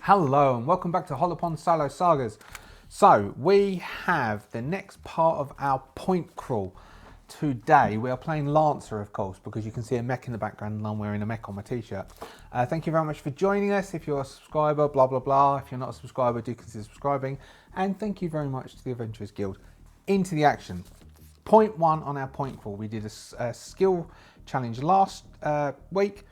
Hello and welcome back to Hollowponds Solo Sagas. So we have the next part of our point crawl. Today we are playing Lancer, of course, because you can see a mech in the background and I'm wearing a mech on my t-shirt. Thank you very much for joining us. If you're a subscriber, blah blah blah. If you're not a subscriber, do consider subscribing. And thank you very much to the Adventurers Guild. Into the action. Point one on our point crawl. We did a skill challenge last week.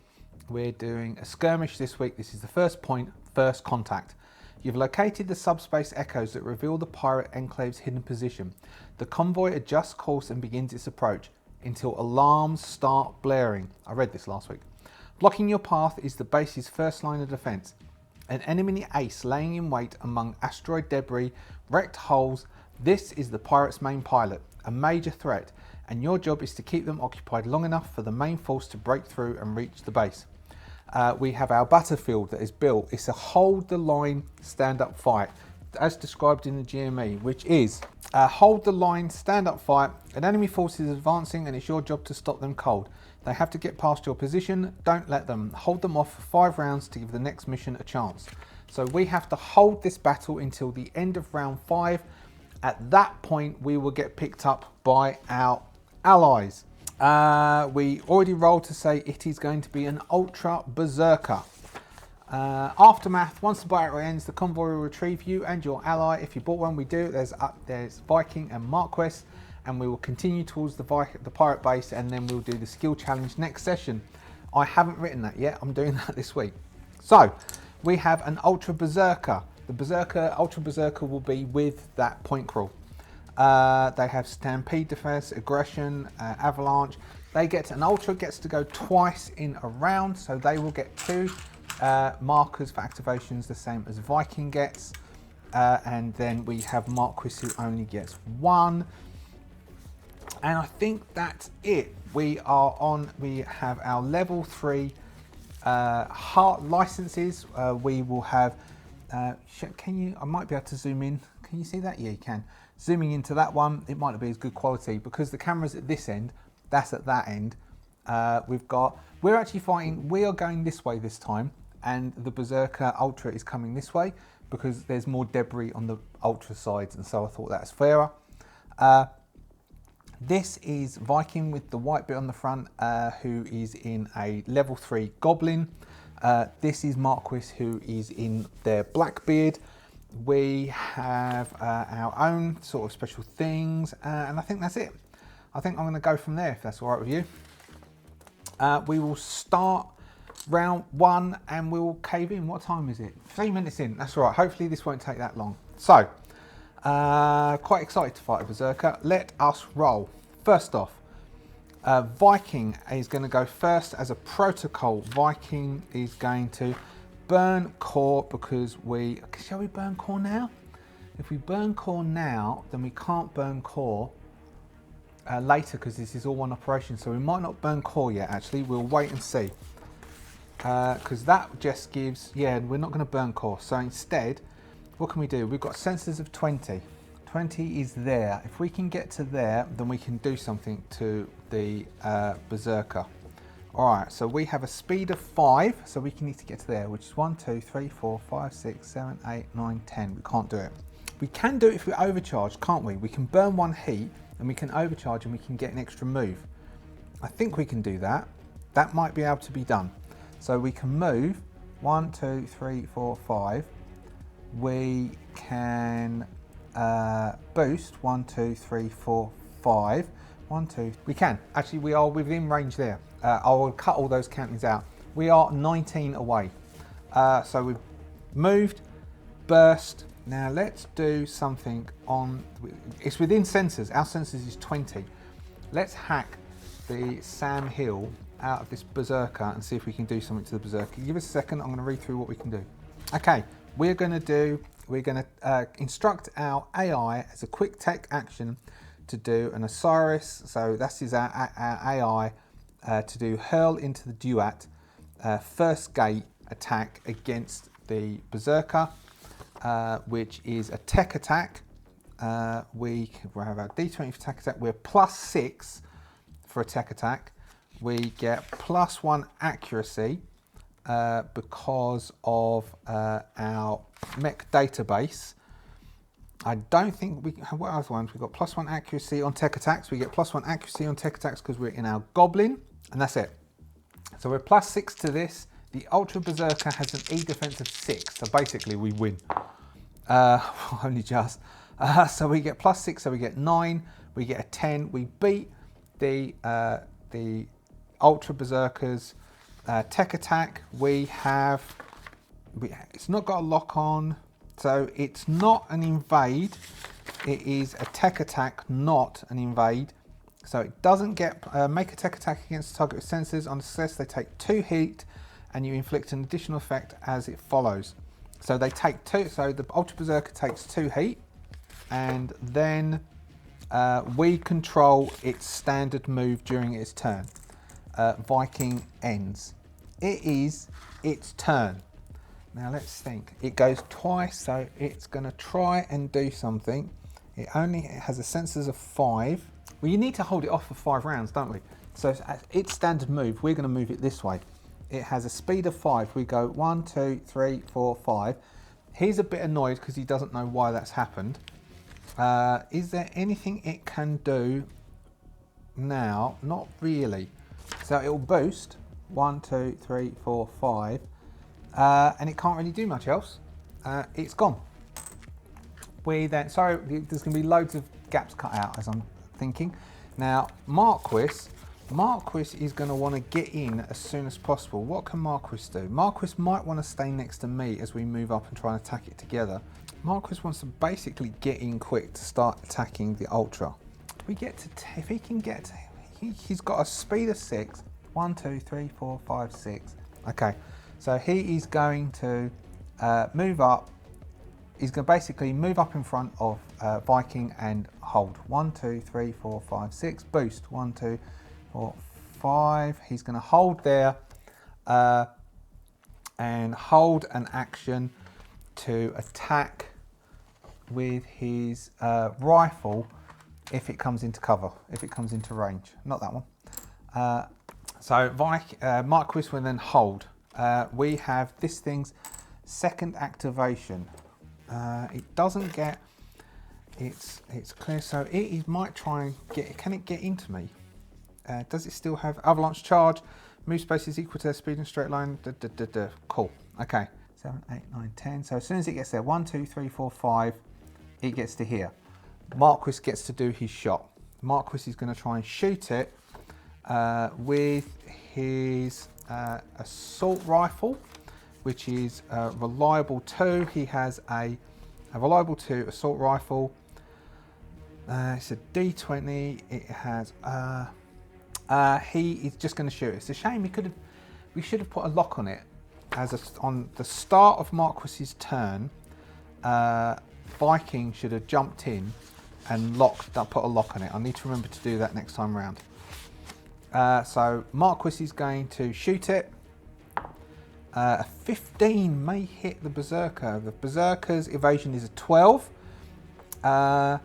We're doing a skirmish this week. This is the first point. First contact. You've located the subspace echoes that reveal the pirate enclave's hidden position. The convoy adjusts course and begins its approach until alarms start blaring. I read this last week. Blocking your path is the base's first line of defense. An enemy ace laying in wait among asteroid debris, wrecked hulls. This is the pirate's main pilot, a major threat, and your job is to keep them occupied long enough for the main force to break through and reach the base. We have our battlefield that is built. It's a hold the line, stand up fight, as described in the GME, which is hold the line, stand up fight. An enemy force is advancing and it's your job to stop them cold. They have to get past your position. Don't let them. Hold them off for 5 rounds to give the next mission a chance. So we have to hold this battle until the end of round 5. At that point, we will get picked up by our allies. We already rolled to say it is going to be an ultra berserker. Aftermath. Once the battle ends, the convoy will retrieve you and your ally. If you bought one, we do. There's Viking and Marquess, and we will continue towards the pirate base, and then we'll do the skill challenge next session. I haven't written that yet. I'm doing that this week. So we have an ultra berserker. The ultra berserker will be with that point crawl. They have stampede defense, aggression, avalanche. An ultra gets to go twice in a round, so they will get 2 markers for activations, the same as Viking gets. And then we have Marquis, who only gets 1. And I think that's it. We have our level 3 heart licenses. We will have. I might be able to zoom in. Can you see that? Yeah, you can. Zooming into that one, it might not be as good quality because the camera's at this end, that's at that end. We're actually fighting, we are going this way this time, and the Berserker Ultra is coming this way because there's more debris on the Ultra sides, and so I thought that's fairer. This is Viking with the white bit on the front, who is in a level 3 Goblin. This is Marquis, who is in their Blackbeard. We have our own sort of special things, and I think that's it. I think I'm going to go from there, if that's all right with you. We will start round 1 and we will cave in. What time is it? 3 minutes in. That's all right. Hopefully this won't take that long. So, quite excited to fight a Berserker. Let us roll. First off, Viking is going to go first as a protocol. Viking is going to burn core because shall we burn core now? If we burn core now, then we can't burn core later because this is all one operation. So we might not burn core yet, actually. We'll wait and see. Because that just gives, we're not going to burn core. So instead, what can we do? We've got sensors of 20. 20 is there. If we can get to there, then we can do something to the Berserker. Alright, so we have a speed of 5, so we need to get to there, which is 1, 2, 3, 4, 5, 6, 7, 8, 9, 10. We can't do it. We can do it if we overcharge, can't we? We can burn 1 heat, and we can overcharge, and we can get an extra move. I think we can do that. That might be able to be done. So we can move 1, 2, 3, 4, 5. We can boost 1, 2, 3, 4, 5. 1, 2. We can. Actually, we are within range there. I will cut all those countings out. We are 19 away. So we've moved, burst. Now let's do something on. It's within sensors. Our sensors is 20. Let's hack the Sam Hill out of this Berserker and see if we can do something to the Berserker. Give us a second. I'm going to read through what we can do. Okay, we're going to instruct our AI as a quick tech action to do an Osiris. So that is our AI to do hurl into the Duat first gate attack against the Berserker, which is a tech attack. We have our D20 for tech attack. We're +6 for a tech attack. We get +1 accuracy, because of our mech database. I don't think we have, what other ones? We've got +1 accuracy on tech attacks. We get +1 accuracy on tech attacks because we're in our goblin, and that's it. So we're +6 to this. The Ultra Berserker has an E defense of 6, so basically we win. Only just. So we get +6, so we get 9. We get a 10. We beat the Ultra Berserker's tech attack. It's not got a lock on. So it's not an invade, it is a tech attack, not an invade. So it doesn't get, make a tech attack against the target with sensors. On success, they take 2 heat and you inflict an additional effect as it follows. So they take 2, so the Ultra Berserker takes 2 heat, and then we control its standard move during its turn. Viking ends. It is its turn. Now let's think. It goes twice, so it's going to try and do something. It has a sensors of 5. Well, you need to hold it off for 5 rounds, don't we? So its standard move, we're going to move it this way. It has a speed of 5. We go 1, 2, 3, 4, 5. He's a bit annoyed because he doesn't know why that's happened. Is there anything it can do now? Not really. So it will boost 1, 2, 3, 4, 5. And it can't really do much else. It's gone. Sorry, there's going to be loads of gaps cut out as I'm thinking. Now, Marquis is going to want to get in as soon as possible. What can Marquis do? Marquis might want to stay next to me as we move up and try and attack it together. Marquis wants to basically get in quick to start attacking the Ultra. We get to, if he can get to, he's got a speed of 6. 1, 2, 3, 4, 5, 6. Okay. So he is going to move up. He's going to basically move up in front of Viking and hold. 1, 2, 3, 4, 5, 6. Boost. 1, 2, 4, 5. He's going to hold there and hold an action to attack with his rifle if it comes into cover, if it comes into range. Not that one. So Marquis will then hold. We have this thing's second activation. It doesn't get, it's clear, so it might try and get, can it get into me? Does it still have avalanche charge? Move space is equal to their speed in straight line. Cool, okay. 7, 8, 9, 10. So as soon as it gets there, 1, 2, 3, 4, 5, it gets to here. Marquis gets to do his shot. Marquis is going to try and shoot it with his assault rifle, which is reliable 2. He has a reliable 2 assault rifle. It's a D20. It has. He is just going to shoot. It's a shame we should have put a lock on it. On the start of Marquis's turn, Viking should have jumped in and put a lock on it. I need to remember to do that next time round. So Marquis is going to shoot it. A 15 may hit the Berserker. The Berserker's evasion is a 12. The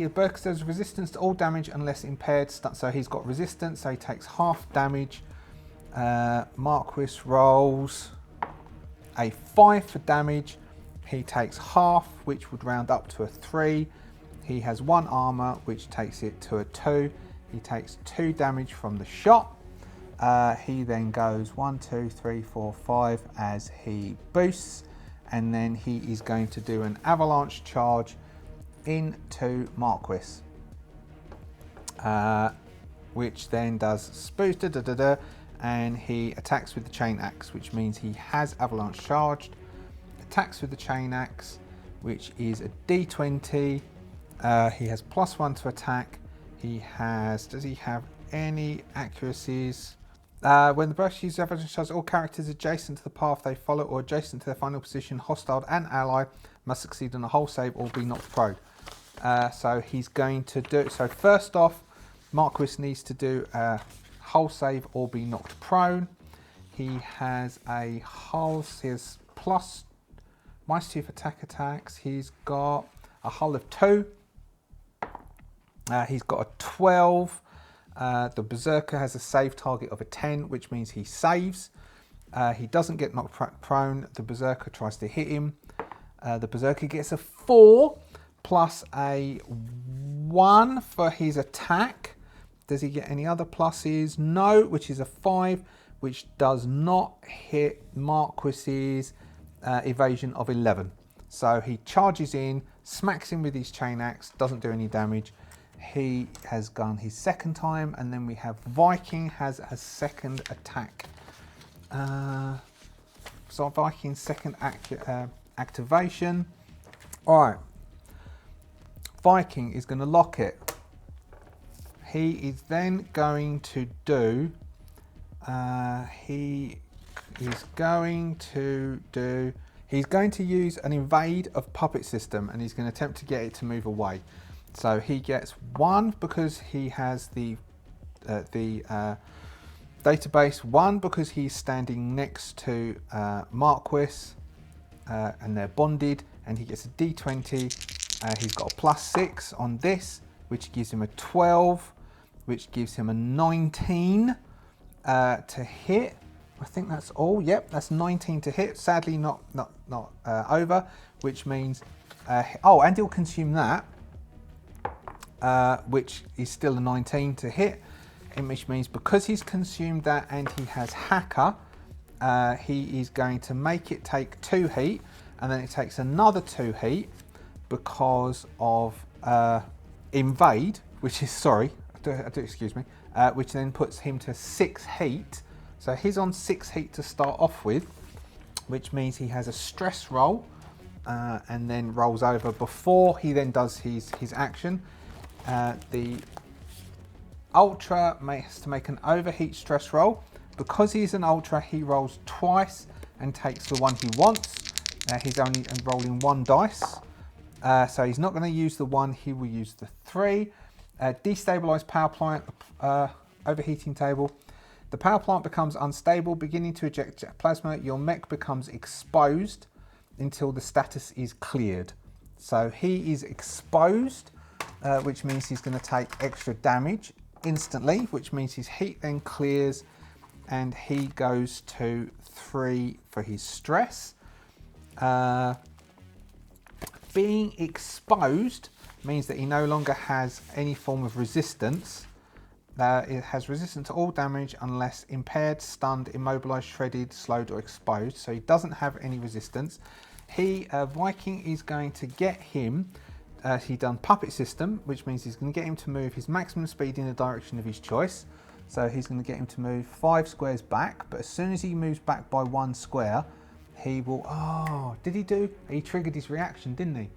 Berserker has resistance to all damage unless impaired. So he's got resistance, so he takes half damage. Marquis rolls a 5 for damage. He takes half, which would round up to a 3. He has 1 armor, which takes it to a 2. He takes 2 damage from the shot. He then goes 1, 2, 3, 4, 5 as he boosts, and then he is going to do an avalanche charge into Marquis, which then does boost, and he attacks with the chain axe, which means he has avalanche charged. Attacks with the chain axe, which is a D20. He has +1 to attack. Does he have any accuracies? When the burst uses avalanche charge, all characters adjacent to the path they follow or adjacent to their final position, hostile and ally, must succeed on a hull save or be knocked prone. So he's going to do, so first off, Marquis needs to do a hull save or be knocked prone. He has a hull, he has -2 for attack attacks. He's got a hull of 2. He's got a 12. The Berserker has a save target of a 10, which means he saves. He doesn't get knocked prone. The Berserker tries to hit him. The Berserker gets a 4 plus a 1 for his attack. Does he get any other pluses? No, which is a 5, which does not hit Marquis's evasion of 11. So he charges in, smacks him with his chain axe, doesn't do any damage. He has gone his second time, and then we have Viking has a second attack. So Viking's second activation. All right. Viking is going to lock it. He is then going to do. He's going to use an invade of puppet system, and he's going to attempt to get it to move away. So he gets 1 because he has the database, 1 because he's standing next to Marquis, and they're bonded, and he gets a D20. He's got a +6 on this, which gives him a 12, which gives him a 19 to hit. I think that's all. Yep, that's 19 to hit. Sadly, not over, which means and he'll consume that, which is still a 19 to hit. Which means because he's consumed that and he has Hacker, he is going to make it take 2 heat, and then it takes another 2 heat because of Invade, which is, sorry, excuse me, which then puts him to 6 heat. So he's on 6 heat to start off with, which means he has a stress roll and then rolls over before he then does his action. The Ultra has to make an overheat stress roll. Because he's an Ultra, he rolls twice and takes the one he wants. He's only rolling 1 dice. So he's not going to use the 1, he will use the 3. Destabilize power plant, overheating table. The power plant becomes unstable, beginning to eject plasma. Your mech becomes exposed until the status is cleared. So he is exposed, which means he's going to take extra damage instantly, which means his heat then clears and he goes to 3 for his stress. Being exposed means that he no longer has any form of resistance. It has resistance to all damage unless impaired, stunned, immobilized, shredded, slowed or exposed. So he doesn't have any resistance. Viking is going to get him, he's done puppet system, which means he's going to get him to move his maximum speed in the direction of his choice. So he's going to get him to move 5 squares back, but as soon as he moves back by 1 square, he will, he triggered his reaction, didn't he?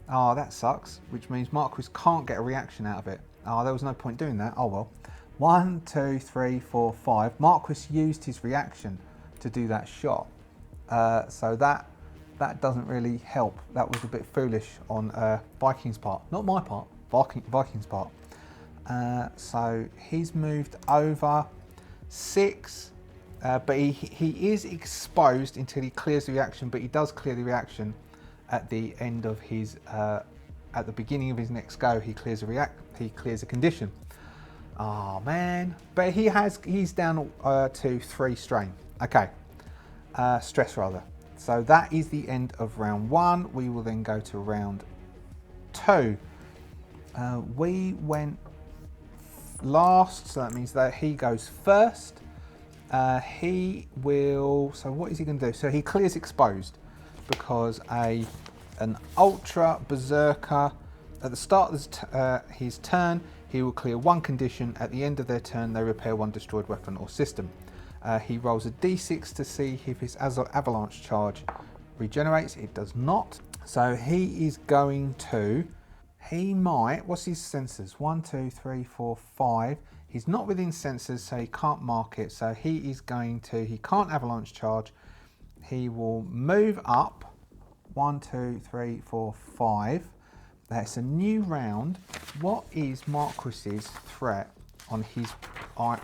Oh, that sucks, which means Marquis can't get a reaction out of it. Oh, there was no point doing that. Oh well. 1, 2, 3, 4, 5. Marquis used his reaction to do that shot. So that doesn't really help. That was a bit foolish on Viking's part. Not my part, Viking's part. So he's moved over 6, but he is exposed until he clears the reaction, but he does clear the reaction at the end of his at the beginning of his next go. He clears a condition. Oh man, but he's down to 3 strain. Okay, stress rather. So that is the end of round 1. We will then go to round 2. We went last, so that means that he goes first. He will, so what is he going to do? So he clears exposed because an Ultra Berserker at the start of his turn, he will clear 1 condition. At the end of their turn, they repair 1 destroyed weapon or system. He rolls a d6 to see if his avalanche charge regenerates. It does not. So he is going to, what's his sensors? 1, 2, 3, 4, 5. He's not within sensors, so he can't mark it. So he can't avalanche charge. He will move up 1, 2, 3, 4, 5. That's a new round. What is Marquis's threat on his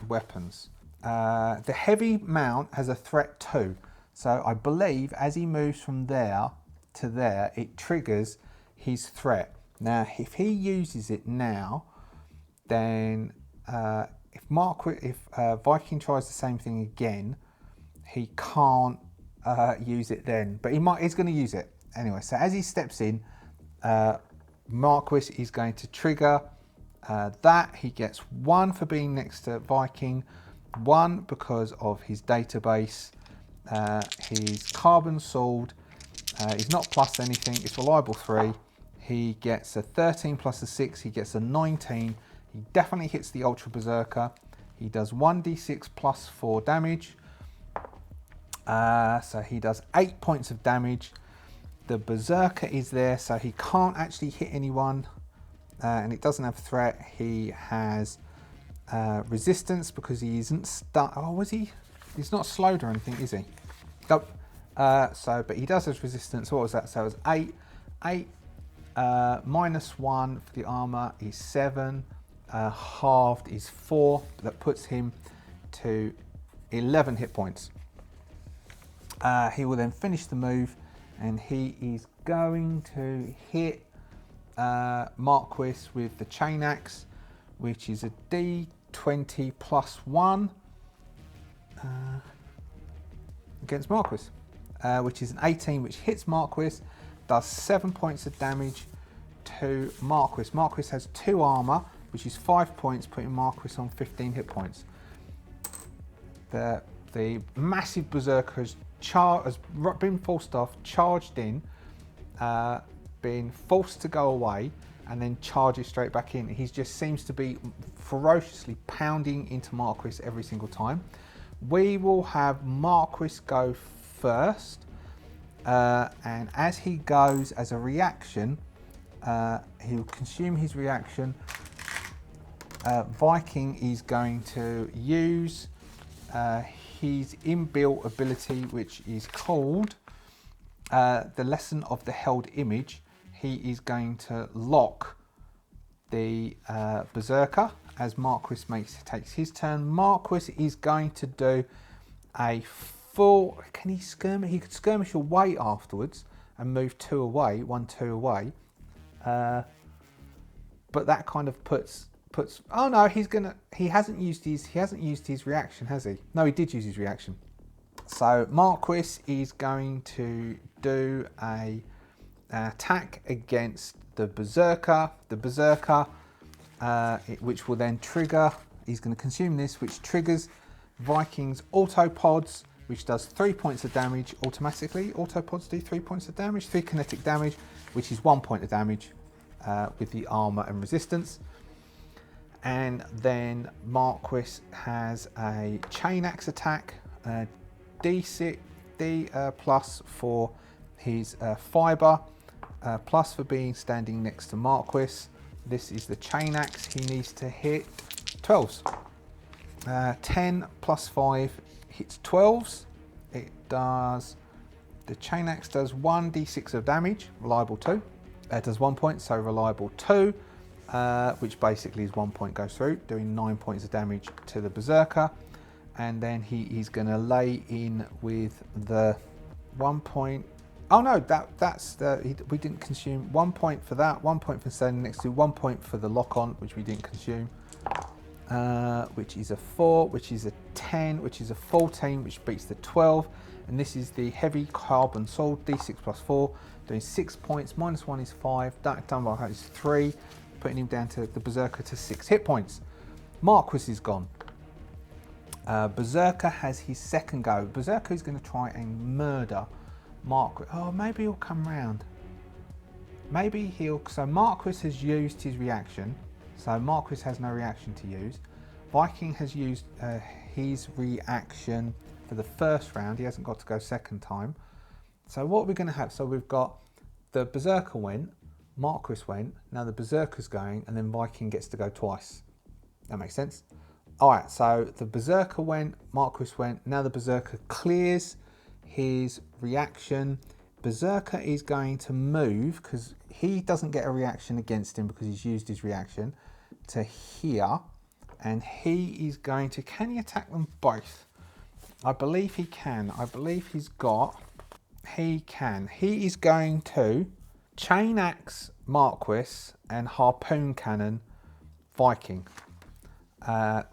weapons? The heavy mount has a threat 2. So I believe as he moves from there to there, it triggers his threat. Now, if he uses it now, then if Viking tries the same thing again, he can't use it then, but he's going to use it anyway. So as he steps in, Marquis is going to trigger that. He gets 1 for being next to Viking, 1 because of his database, his carbon sword, he's not plus anything, it's reliable 3. He gets a 13 plus a 6, he gets a 19. He definitely hits the Ultra Berserker. He does 1d6 plus 4 damage. So he does 8 points of damage. The Berserker is there, so he can't actually hit anyone. And it doesn't have threat. He has resistance because he isn't stuck. Oh, was he? He's not slowed or anything, is he? Nope. But he does have resistance. What was that? So it was 8. 8 minus 1 for the armor is 7. Halved is 4. That puts him to 11 hit points. He will then finish the move, and he is going to hit Marquis with the chain axe, which is a D20 plus 1 against Marquis, which is an 18, which hits Marquis, does 7 points of damage to Marquis. Marquis has 2 armor, which is 5 points, putting Marquis on 15 hit points. The massive Berserker has been forced off, charged in, been forced to go away, and then charges straight back in. He just seems to be ferociously pounding into Marquis every single time. We will have Marquis go first, and as he goes, as a reaction, he'll consume his reaction. Viking is going to use his inbuilt ability, which is called the Lesson of the Held Image. He is going to lock the Berserker as Marquis takes his turn. Marquis is going to do a full... Can he skirmish? He could skirmish away afterwards and move 2 away, 1, 2 away. But that kind of puts... Oh no, he hasn't used his reaction, has he? No, he did use his reaction. So Marquis is going to do an attack against the Berserker. The Berserker, which will then trigger. He's going to consume this, which triggers Viking's Autopods, which does 3 points of damage automatically. Autopods do 3 points of damage, 3 kinetic damage, which is 1 point of damage with the armor and resistance. And then Marquis has a chain axe attack, D6, D plus for his fiber, plus for being standing next to Marquis. This is the chain axe. He needs to hit 12s. 10 plus 5 hits 12s. It does, the chain axe does 1d6 of damage, reliable 2. It does 1 point, so reliable 2. Which basically is 1 point goes through, doing 9 points of damage to the Berserker. And then he is going to lay in with the 1 point. Oh no, we didn't consume 1 point for that, 1 point for standing next to, 1 point for the lock on, which we didn't consume, which is a 4, which is a 10, which is a 14, which beats the 12. And this is the heavy carbon sword, D6 plus 4, doing 6 points, minus 1 is 5, done by that is 3. Putting him down to the Berserker to 6 hit points. Marquis is gone. Berserker has his second go. Berserker is going to try and murder Marquis. Oh, maybe he'll come round. Maybe he'll... So Marquis has used his reaction. So Marquis has no reaction to use. Viking has used his reaction for the first round. He hasn't got to go second time. So what are we going to have? So we've got the Berserker went. Marquis went, now the Berserker's going, and then Viking gets to go twice. That makes sense? Alright, so the Berserker went, Marquis went, now the Berserker clears his reaction. Berserker is going to move, because he doesn't get a reaction against him because he's used his reaction, to here, and he is going to... Can he attack them both? I believe he can. I believe he's got... He can. He is going to... Chain axe Marquis and harpoon cannon Viking,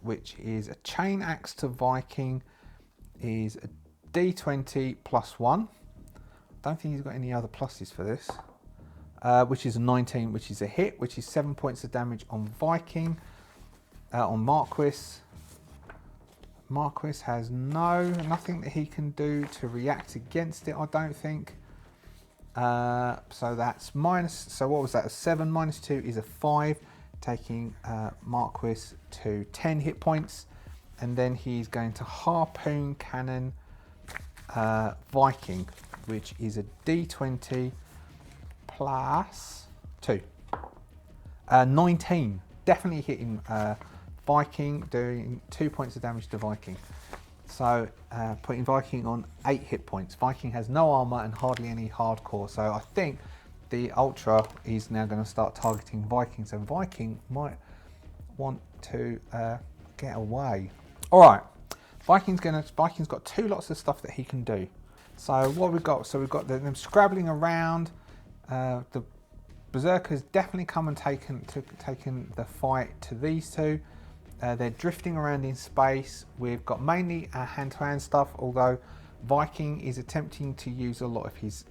which is a chain axe to Viking is a D20 plus 1. Don't think he's got any other pluses for this. Which is a 19, which is a hit, which is 7 points of damage on Viking. On Marquis. Marquis has nothing that he can do to react against it, I don't think. So that's minus, so what was that, a 7 minus 2 is a 5, taking Marquis to 10 hit points. And then he's going to harpoon cannon Viking, which is a D20 plus 2. 19, definitely hitting Viking, doing 2 points of damage to Viking. So putting Viking on 8 hit points. Viking has no armor and hardly any hardcore. So I think the Ultra is now going to start targeting Viking. So Viking might want to get away. All right, Viking's got 2 lots of stuff that he can do. So what we've got, so we've got them scrabbling around. The Berserkers definitely come and taken the fight to these two. They're drifting around in space. We've got mainly hand-to-hand stuff, although Viking is attempting to use a lot of his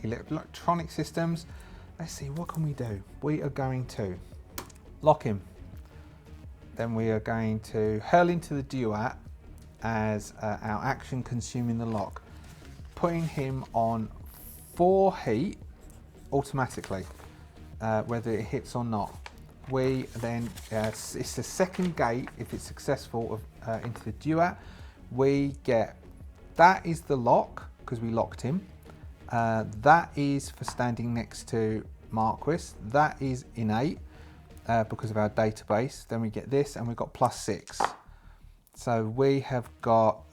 electronic systems. Let's see, what can we do? We are going to lock him. Then we are going to hurl into the duat as our action, consuming the lock. Putting him on 4 heat automatically, whether it hits or not. We then, it's the second gate, if it's successful, into the duat. We get, that is the lock, because we locked him. That is for standing next to Marquis. That is innate, because of our database. Then we get this, and we've got plus 6. So we have got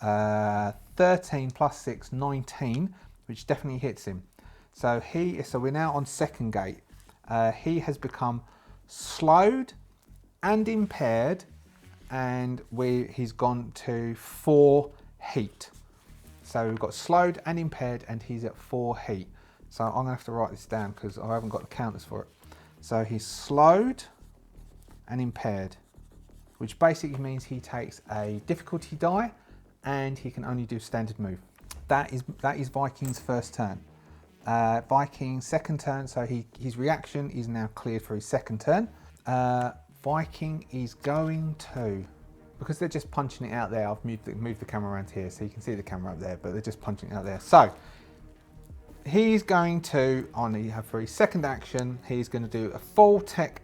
13 plus 6, 19, which definitely hits him. So we're now on second gate. He has become slowed and impaired, and he's gone to 4 heat. So we've got slowed and impaired, and he's at 4 heat. So I'm gonna have to write this down because I haven't got the counters for it. So he's slowed and impaired, which basically means he takes a difficulty die and he can only do standard move. That is Viking's first turn. Viking's second turn, so his reaction is now cleared for his second turn. Viking is going to, because they're just punching it out there, I've moved the camera around here so you can see the camera up there, but they're just punching it out there. So he's going to, for his second action, he's going to do a full tech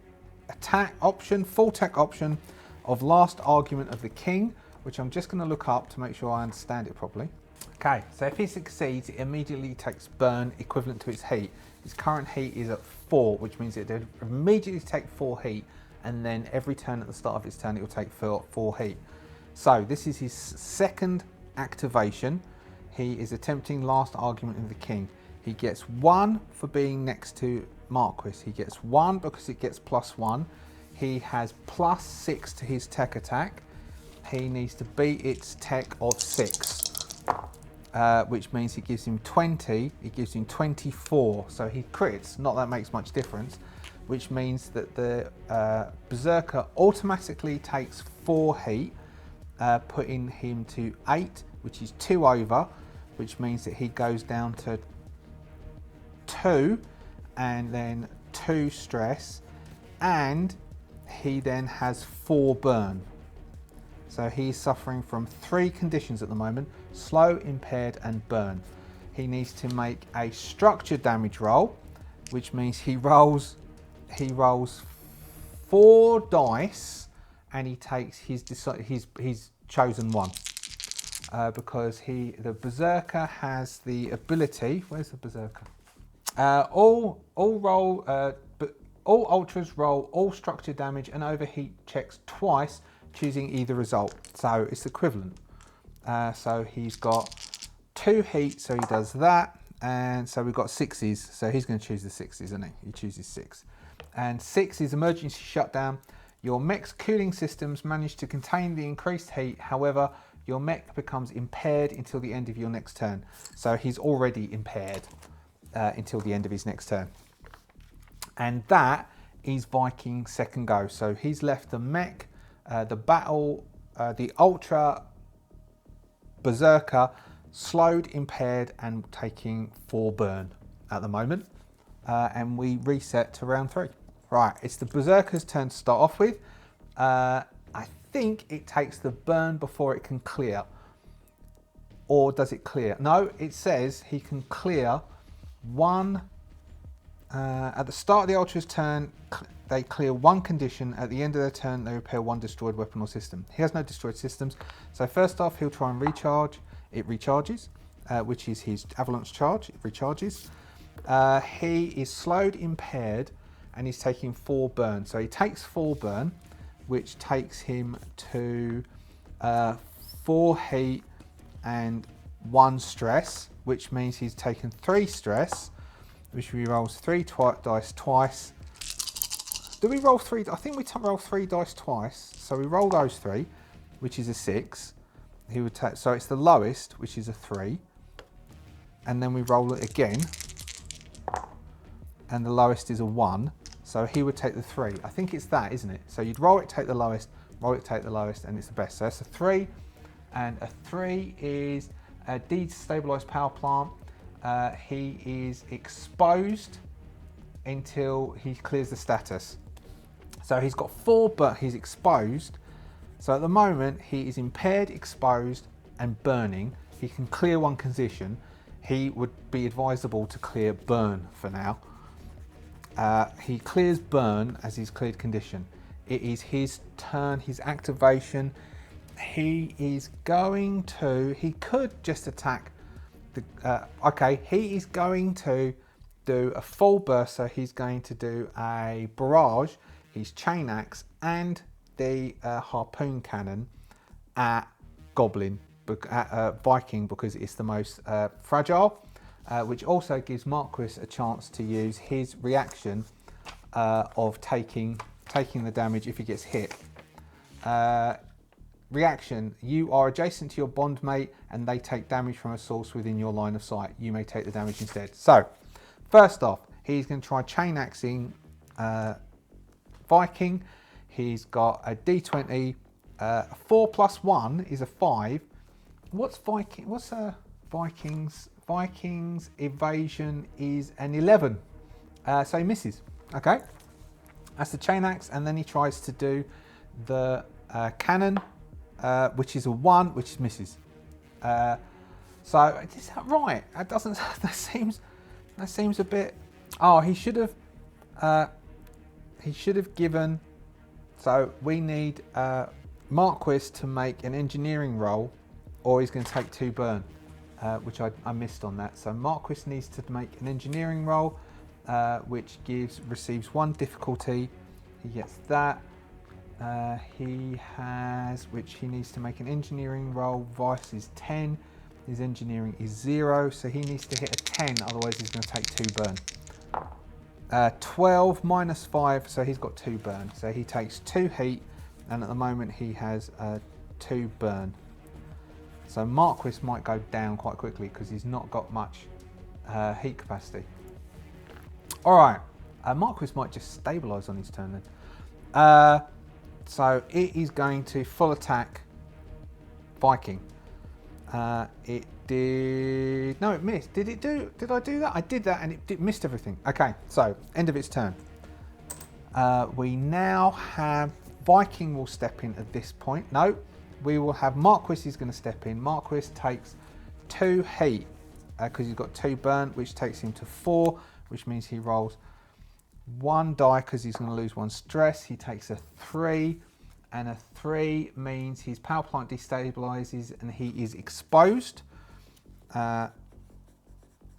option of last argument of the king, which I'm just going to look up to make sure I understand it properly. Okay, so if he succeeds, it immediately takes burn equivalent to its heat. His current heat is at 4, which means it will immediately take 4 heat, and then every turn at the start of its turn, it will take 4 heat. So this is his second activation. He is attempting last argument of the king. He gets 1 for being next to Marquis. He gets 1 because it gets plus 1. He has plus 6 to his tech attack. He needs to beat its tech of 6. Which means it gives him 20, it gives him 24, so he crits, not that makes much difference, which means that the Berserker automatically takes 4 heat, putting him to 8, which is 2 over, which means that he goes down to 2, and then 2 stress, and he then has 4 burn. So he's suffering from 3 conditions at the moment: slow, impaired, and burn. He needs to make a structure damage roll, which means he rolls 4 dice, and he takes his chosen one. Because the Berserker has the ability. Where's the Berserker? All ultras roll all structure damage and overheat checks twice, choosing either result. So it's equivalent. So he's got 2 heat, so he does that, and so we've got 6s. So he's going to choose the 6s, isn't he? He chooses 6, and 6 is emergency shutdown. Your mech's cooling systems manage to contain the increased heat. However, your mech becomes impaired until the end of your next turn. So he's already impaired until the end of his next turn. And that is Viking's second go. So he's left the mech, the Ultra Berserker slowed, impaired, and taking 4 burn at the moment. And we reset to round 3. Right, it's the Berserker's turn to start off with. I think it takes the burn before it can clear. Or does it clear? No, it says he can clear 1. At the start of the Ultra's turn, they clear 1 condition. At the end of their turn, they repair 1 destroyed weapon or system. He has no destroyed systems. So first off, he'll try and recharge. It recharges, which is his avalanche charge. It recharges. He is slowed, impaired, and he's taking 4 burn. So he takes 4 burn, which takes him to 4 heat and 1 stress, which means he's taken 3 stress, which he rolls 3 dice twice. Do we roll 3? I think we roll 3 dice twice. So we roll those 3, which is a 6. He would take, so it's the lowest, which is a 3. And then we roll it again. And the lowest is a 1. So he would take the 3. I think it's that, isn't it? So you'd roll it, take the lowest, roll it, take the lowest, and it's the best. So that's a 3. And a 3 is a destabilized power plant. He is exposed until he clears the status. So he's got 4, but he's exposed. So at the moment, he is impaired, exposed, and burning. He can clear 1 condition. He would be advisable to clear burn for now. He clears burn as his cleared condition. It is his turn, his activation. He is going to, he could just attack the, okay, he is going to do a full burst, so he's going to do a barrage, his chain axe, and the harpoon cannon at Goblin, at Viking, because it's the most fragile, which also gives Marquis a chance to use his reaction of taking the damage if he gets hit. Reaction, you are adjacent to your bond mate and they take damage from a source within your line of sight. You may take the damage instead. So, first off, he's going to try chain axing Viking. He's got a D20. 4 plus 1 is a 5. What's Viking? What's Vikings? Vikings evasion is an 11. So he misses. Okay, that's the chain axe, and then he tries to do the cannon, which is a 1, which misses. So is that right? That doesn't. That seems a bit. Oh, he should have. He should have given. So we need Marquis to make an engineering roll, or he's going to take 2 burn, which I missed on that. So Marquis needs to make an engineering roll, which receives 1 difficulty. He gets that. He has, which he needs to make an engineering roll. Vice is 10. His engineering is 0, so he needs to hit a 10. Otherwise, he's going to take 2 burn. 12 minus 5, so he's got 2 burn. So he takes 2 heat, and at the moment he has 2 burn. So Marquis might go down quite quickly because he's not got much heat capacity. All right, Marquis might just stabilise on his turn then. So it is going to full attack Viking. It did, no, it missed. Did I do that? I did that and it missed everything. Okay, so end of its turn. We now have Viking will step in at this point. No, we will have Marquis is going to step in. Marquis takes 2 heat because he's got 2 burn, which takes him to 4, which means he rolls 1 die because he's going to lose 1 stress. He takes a 3, and a 3 means his power plant destabilizes and he is exposed.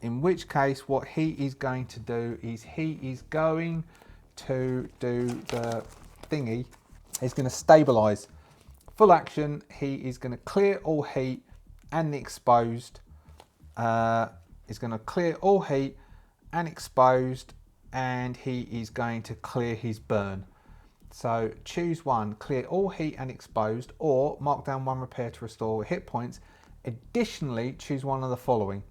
In which case, what he is going to do is he is going to do the thingy. He's going to stabilize. Full action. He is going to clear all heat and the exposed. He's going to clear all heat and exposed, and he is going to clear his burn. So choose one, clear all heat and exposed, or mark down 1 repair to restore hit points. Additionally, choose one of the following.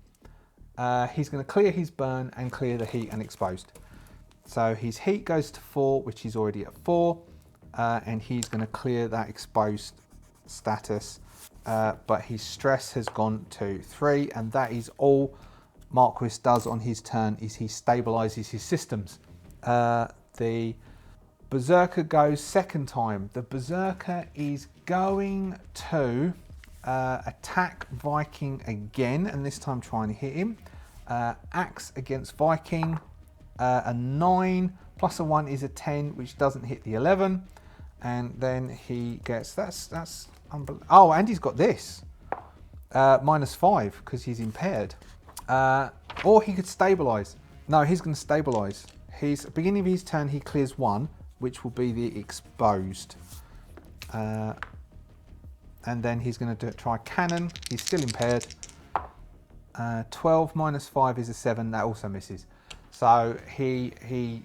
He's going to clear his burn and clear the heat and exposed. So his heat goes to 4, which is already at 4, and he's going to clear that exposed status. but his stress has gone to 3, and that is all Marquis does on his turn, is he stabilizes his systems. The Berserker goes second time. The Berserker is going to attack Viking again, and this time trying to hit him. Axe against Viking, a 9 plus a 1 is a 10, which doesn't hit the 11. And then he gets, that's unbelievable. Oh, and he's got this, -5 because he's impaired. Or he could stabilize. No, he's going to stabilize. He's beginning of his turn, he clears 1, which will be the exposed. And then he's going to try cannon. He's still impaired. 12 -5 is a 7. That also misses. So he's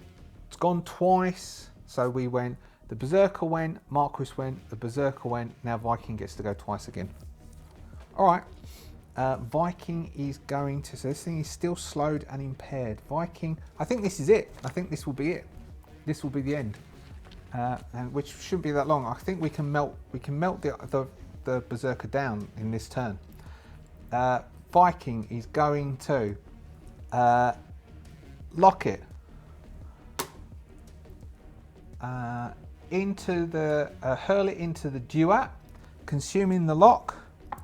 gone twice. So we went. The Berserker went. Marquis went. The Berserker went. Now Viking gets to go twice again. All right. Viking is going to. So this thing is still slowed and impaired. Viking. I think this is it. I think this will be it. This will be the end. And which shouldn't be that long. I think we can melt. We can melt the Berserker down in this turn. Viking is going to lock it into the hurl it into the duat, consuming the lock.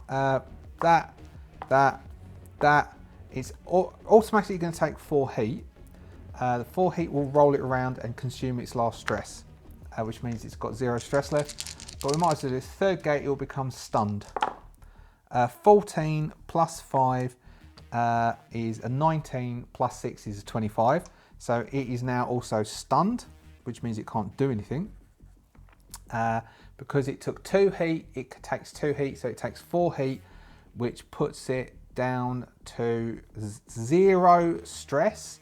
That is automatically going to take 4 heat. The 4 heat will roll it around and consume its last stress, which means it's got 0 stress left. But we might as well do this. Third gate, it will become stunned. 14 plus 5 is a 19, plus 6 is a 25. So it is now also stunned, which means it can't do anything. Because it took 2 heat, it takes 2 heat, so it takes 4 heat, which puts it down to 0 stress.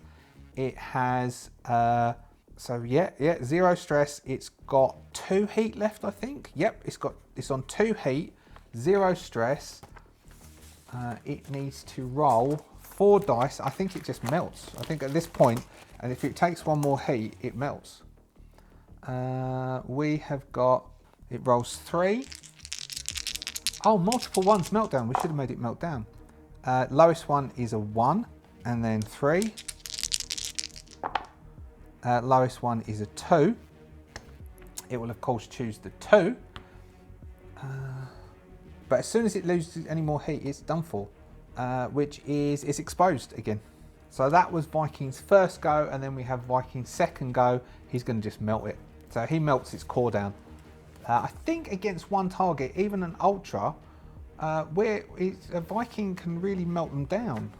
It has, 0 stress. It's got 2 heat left, I think. Yep, it's on 2 heat. 0 stress. It needs to roll 4 dice. I think it just melts. I think at this point, and if it takes 1 more heat, it melts. We have got, it rolls 3. Oh, multiple ones meltdown. We should have made it melt down. Lowest one is a 1, and then 3. Lowest one is a 2. It will of course choose the 2. But as soon as it loses any more heat, it's done for, which is it's exposed again. So that was Viking's first go, and then we have Viking's second go. He's going to just melt it. So he melts its core down. I think against one target, even an Ultra, where a Viking can really melt them down,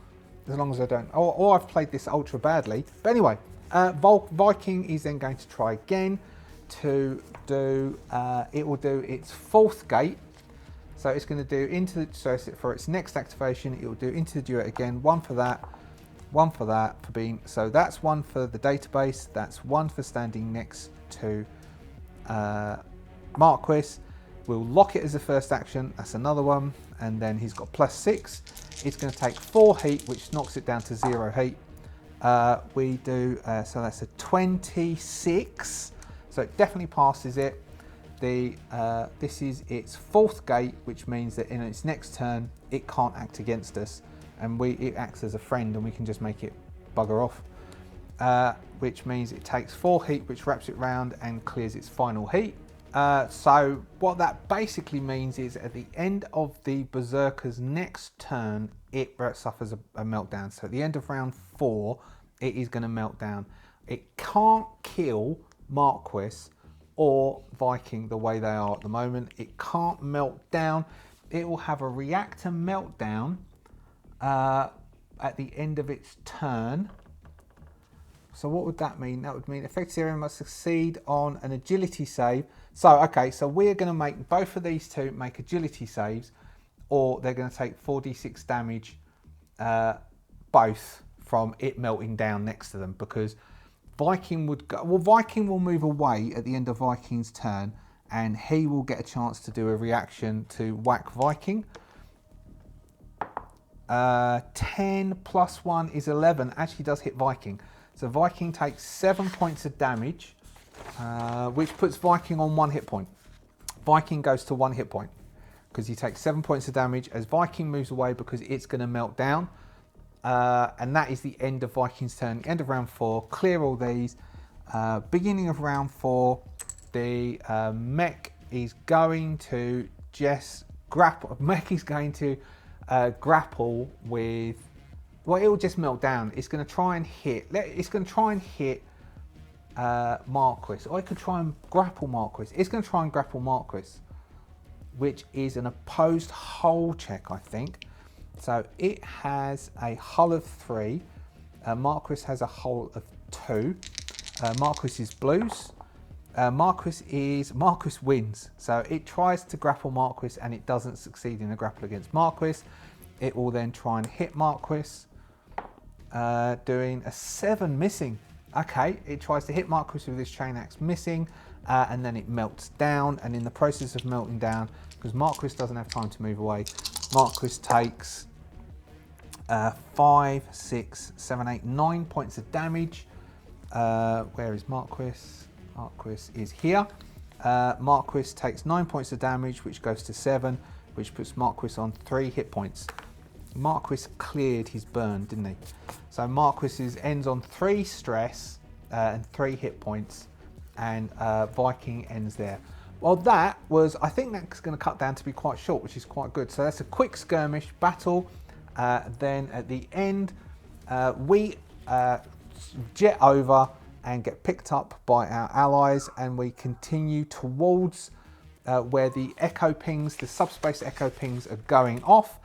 as long as I don't. Or I've played this Ultra badly. But anyway, Viking is then going to try again to do. It will do its 4th gate. So it's going to do into the, so for its next activation, it will do into the duet again. 1 for that, 1 for that for being. So that's 1 for the database. That's 1 for standing next to Marquis. We'll lock it as a first action. That's another 1, and then he's got +6. It's going to take 4 heat, which knocks it down to 0 heat. We do so that's a 26. So it definitely passes it. This is its 4th gate, which means that in its next turn it can't act against us, and it acts as a friend, and we can just make it bugger off. Which means it takes 4 heat, which wraps it round and clears its final heat. So what that basically means is at the end of the Berserker's next turn, it suffers a meltdown. So at the end of round 4, it is going to melt down. It can't kill Marquis or Viking the way they are at the moment. It can't melt down. It will have a reactor meltdown at the end of its turn. So what would that mean? That would mean affected area must succeed on an agility save. So, okay, so we're going to make both of these two make agility saves, or they're going to take 4d6 damage, both from it melting down next to them, because Viking would go, well, Viking will move away at the end of Viking's turn, and he will get a chance to do a reaction to whack Viking. 10 plus 1 is 11, actually does hit Viking. So Viking takes 7 points of damage, which puts Viking on 1 hit point. Viking goes to 1 hit point. because you take 7 points of damage as Viking moves away because it's going to melt down. And that is the end of Viking's turn, end of round 4. Clear all these. Beginning of round 4, the mech is going to just grapple. Mech is going to grapple with. Well, it will just melt down. It's going to try and hit. It's going to try and hit Marquis. Or it could try and grapple Marquis. It's going to try and grapple Marquis, which is an opposed hull check, I think. So it has a hull of 3. Marquis has a hull of 2. Marquis is blues. Marquis wins. So it tries to grapple Marquis and it doesn't succeed in a grapple against Marquis. It will then try and hit Marquis, doing a 7, missing. Okay, it tries to hit Marquis with this chain axe, missing, and then it melts down. And in the process of melting down, because Marquis doesn't have time to move away, Marquis takes 5, 6, 7, 8, 9 points of damage. Where is Marquis? Marquis is here. Marquis takes 9 points of damage, which goes to 7, which puts Marquis on 3 hit points. Marquis cleared his burn, didn't he? So Marquis ends on 3 stress and 3 hit points, and Viking ends there. Well, that was, I think that's going to cut down to be quite short, which is quite good. So that's a quick skirmish battle. Then at the end, we jet over and get picked up by our allies, and we continue towards where the echo pings, the subspace echo pings are going off,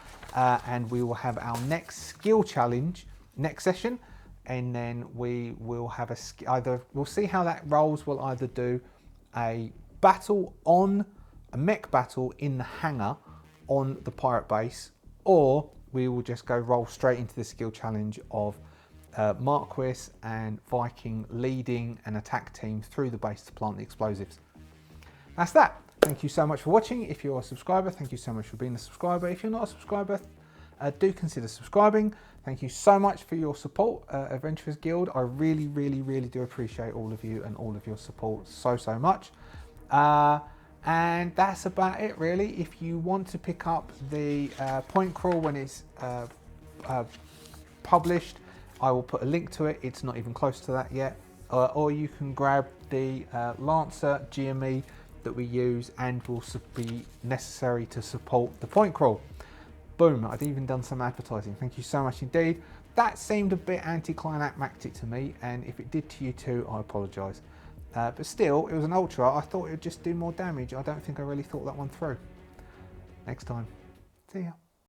and we will have our next skill challenge next session, and then we will have we'll see how that rolls. We'll either do a battle on a mech battle in the hangar on the pirate base, or we will just go roll straight into the skill challenge of Marquis and Viking leading an attack team through the base to plant the explosives. That's that. Thank you so much for watching. If you're a subscriber, thank you so much for being a subscriber. If you're not a subscriber, do consider subscribing. Thank you so much for your support, Adventurers Guild. I really, really, really do appreciate all of you and all of your support so much. And that's about it, really. If you want to pick up the point crawl when it's published, I will put a link to it. It's not even close to that yet. Or you can grab the Lancer GME that we use and will be necessary to support the point crawl. Boom, I've even done some advertising. Thank you so much indeed. That seemed a bit anticlimactic to me, and if it did to you too, I apologise. But still, it was an ultra. I thought it would just do more damage. I don't think I really thought that one through. Next time. See ya.